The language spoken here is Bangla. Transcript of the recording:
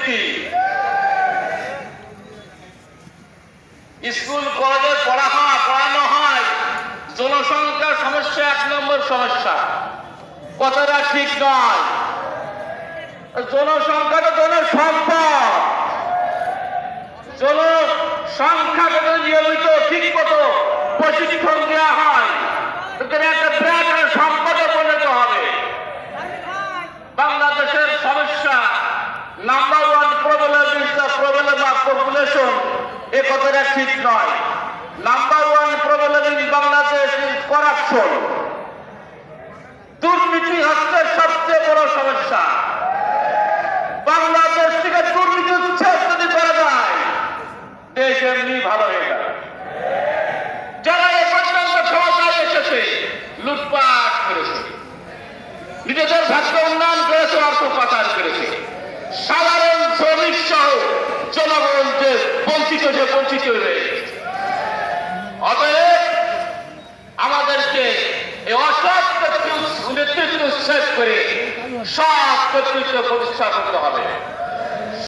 দুর্নীতি। স্কুল কলেজে পড়ানো হয়, জনসংখ্যার সমস্যা 1 নম্বর সমস্যা। কথাটা ঠিক নয়। জনসংখ্যাটা জনসম্পদ। জনসংখ্যাকে নিয়মিত ঠিক মতো প্রশিক্ষণ দেওয়া হয়, একটা বিরাট সম্পদে পরিণত হবে। বাংলাদেশের সমস্যা নাম্বার 1 প্রবলেম অফ পপুলেশন, এ কথাটা ঠিক নয়। Number 1 problem in Bangladesh is corruption. দুর্নীতি হচ্ছে সবচেয়ে বড় সমস্যা। বাংলাদেশ থেকে দুর্নীতি উচ্ছেদ যদি করা যায়, দেশ এমনি ভালো হয়ে যাবে। যারা এ পর্যন্ত ক্ষমতায় এসেছে লুটপাট করেছে, নিজেদের ভাগ্য উন্নয়ন করেছে, অর্থ পাচার করেছে। সাধারণ শ্রমিক সহ জনগণ যে বঞ্চিত হয়ে। অতএব আমাদেরকে এই অসৎ নেতৃত্ব শেষ করে সৎ নেতৃত্ব প্রতিষ্ঠা করতে হবে।